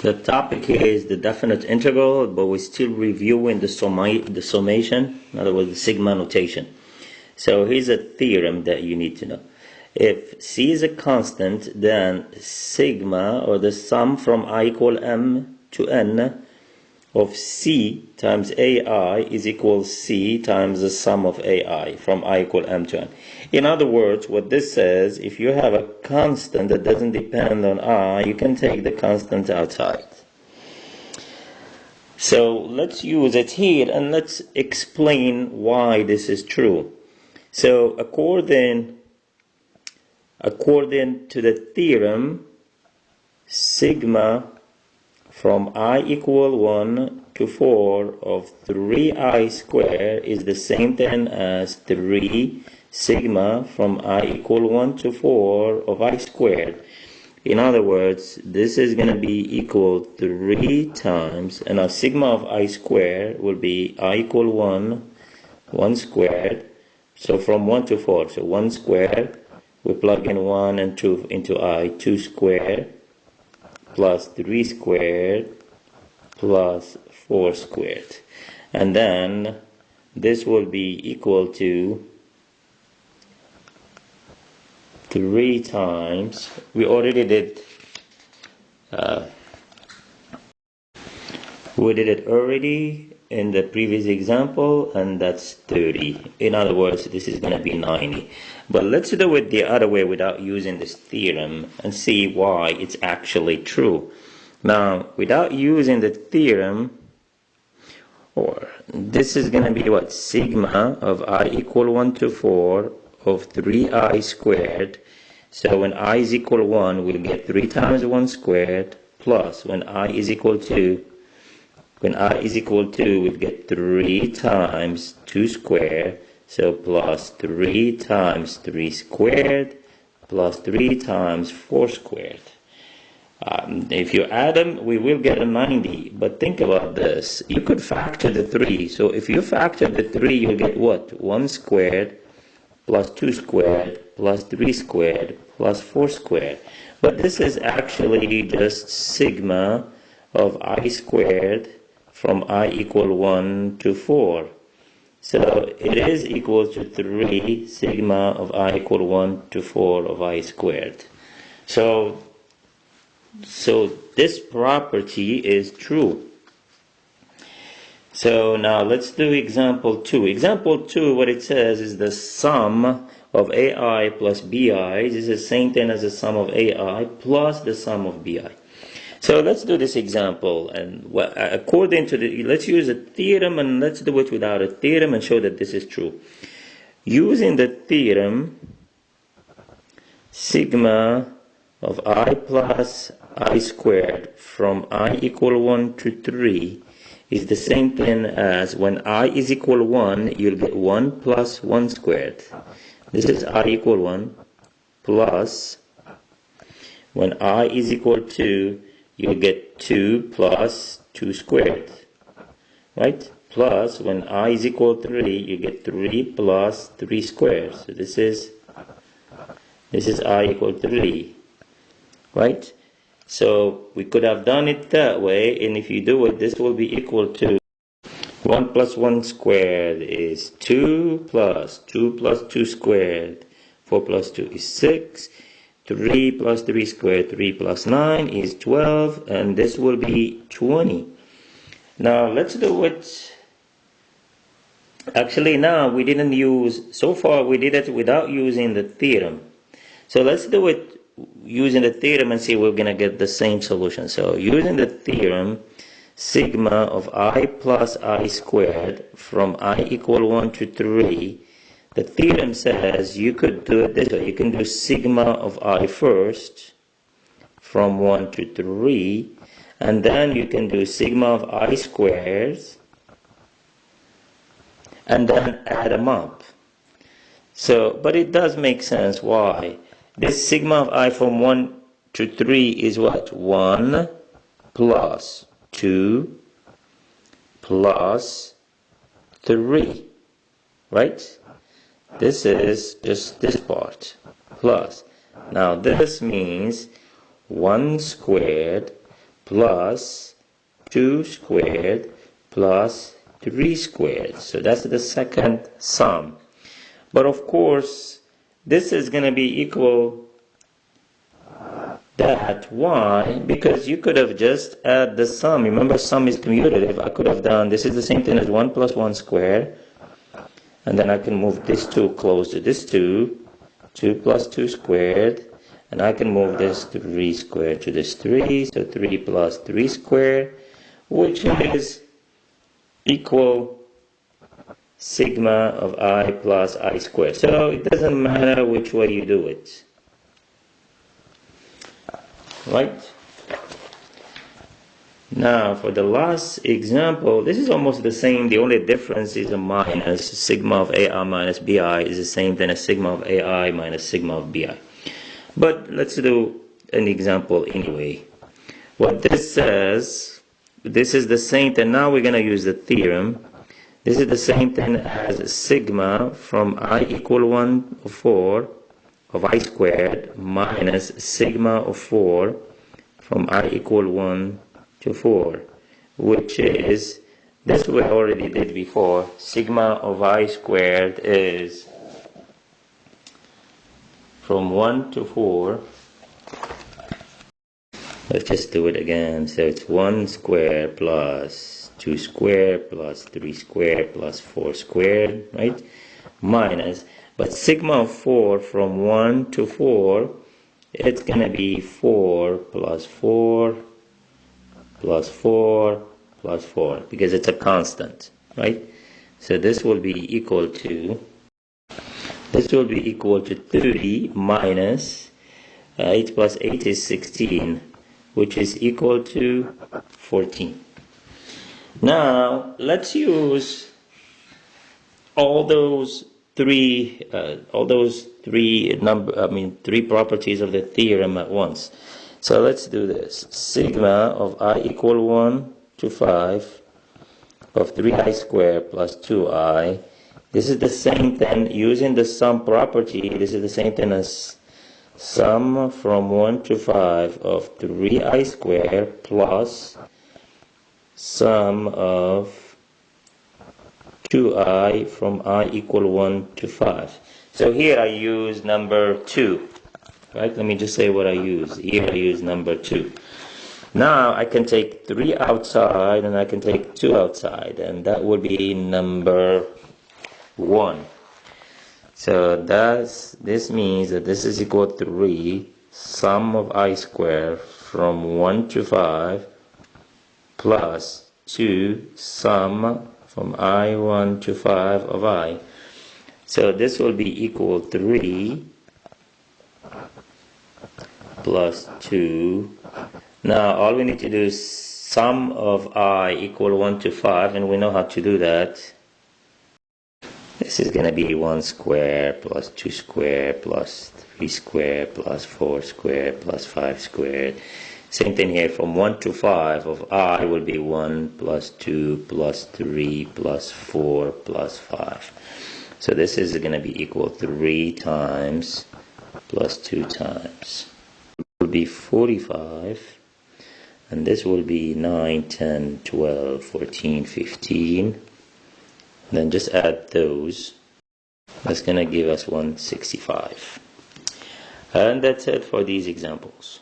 The topic is the definite integral, but we're still reviewing the summation, in other words, the sigma notation. So here's a theorem that you need to know. If C is a constant, then sigma, or the sum from I equal m to n of C times AI is equal C times the sum of AI from I equal m to n. In other words, what this says, if you have a constant that doesn't depend on I, you can take the constant outside. So let's use it here and let's explain why this is true. So according to the theorem, sigma from I equal 1 to 4 of 3i squared is the same thing as 3 sigma from I equal 1 to 4 of I squared. In other words, this is going to be equal 3 times, and our sigma of I squared will be I equal 1 squared. So from 1 to 4, so 1 squared, we plug in 1 and 2 into I, 2 squared, plus 3 squared, plus 4 squared. And then this will be equal to 3 times, we already did it already in the previous example, and that's 30. In other words, this is going to be 90. But let's do it the other way without using this theorem and see why it's actually true. Now, without using the theorem, or this is going to be what? Sigma of I equal 1 to 4 of 3i squared. So when I is equal 1, we'll get 3 times 1 squared, plus when I is equal 2, we'll get 3 times 2 squared, so plus 3 times 3 squared, plus 3 times 4 squared. If you add them, we will get a 90. But think about this. You could factor the 3. So if you factor the 3, you'll get what? 1 squared, plus 2 squared, plus 3 squared, plus 4 squared. But this is actually just sigma of I squared from I equal 1 to 4. So it is equal to 3 sigma of I equal 1 to 4 of I squared. So this property is true. So now let's do example 2. Example 2, what it says is the sum of AI plus BI is the same thing as the sum of AI plus the sum of BI. So let's do this example, and according to let's use a theorem, and let's do it without a theorem and show that this is true. Using the theorem, sigma of I plus I squared from I equal 1 to 3 is the same thing as when I is equal 1, you'll get 1 plus 1 squared. This is I equal 1 plus when I is equal 2, you'll get 2 plus 2 squared, right? Plus when I is equal 3, you get 3 plus 3 squared. So this is I equal 3, right? So we could have done it that way, and if you do it, this will be equal to 1 plus 1 squared is 2 plus 2 squared, 4 plus 2 is 6, 3 plus 3 squared, 3 plus 9 is 12, and this will be 20. Now let's do it. Actually, now we didn't use, so far we did it without using the theorem. So let's do it using the theorem and see if we're going to get the same solution. So using the theorem, sigma of I plus I squared from I equal 1 to 3, the theorem says you could do it this way. You can do sigma of I first from 1 to 3, and then you can do sigma of I squares, and then add them up. So, but it does make sense. Why? This sigma of I from 1 to 3 is what? 1 plus 2 plus 3, right? This is just this part, plus. Now this means 1 squared plus 2 squared plus 3 squared. So that's the second sum. But of course, this is going to be equal that. Why? Because you could have just add the sum. Remember, sum is commutative. I could have done, this is the same thing as 1 plus 1 squared. And then I can move this 2 close to this 2. 2 plus 2 squared. And I can move this 3 squared to this 3. So 3 plus 3 squared, which is equal sigma of I plus I squared. So it doesn't matter which way you do it. Right? Now for the last example, this is almost the same. The only difference is a minus. Sigma of AI minus BI is the same thing as sigma of AI minus sigma of BI. But let's do an example anyway. What this says, this is the same thing. Now we're going to use the theorem. This is the same thing as sigma from I equal 1 to 4 of I squared minus sigma of 4 from I equal 1 to 4, which is, this we already did before. Sigma of I squared is from 1 to 4. Let's just do it again. So it's 1 squared plus 2 squared plus 3 squared plus 4 squared, right? Minus, but sigma of 4 from 1 to 4, it's going to be 4 plus 4 plus 4 plus 4, because it's a constant, right? So this will be equal to 30 minus 8 plus 8 is 16, which is equal to 14. Now let's use all those three properties of the theorem at once. So let's do this. Sigma of I equal 1 to 5 of 3i squared plus 2i. This is the same thing, using the sum property, this is the same thing as sum from 1 to 5 of 3i squared plus sum of 2i from I equal 1 to 5. So here I use number 2. Right? Let me just say what I use. Here I use number 2. Now I can take 3 outside and I can take 2 outside, and that would be number 1. So this means that this is equal to 3 sum of I squared from 1 to 5 plus 2 sum from I1 to 5 of I. So this will be equal 3 plus 2. Now all we need to do is sum of I equal 1 to 5, and we know how to do that. This is going to be 1 squared plus 2 squared plus 3 squared plus 4 squared plus 5 squared. Same thing here, from 1 to 5 of I will be 1 plus 2 plus 3 plus 4 plus 5. So this is going to be equal 3 times plus 2 times. It will be 45, and this will be 9, 10, 12, 14, 15. Then just add those. That's going to give us 165. And that's it for these examples.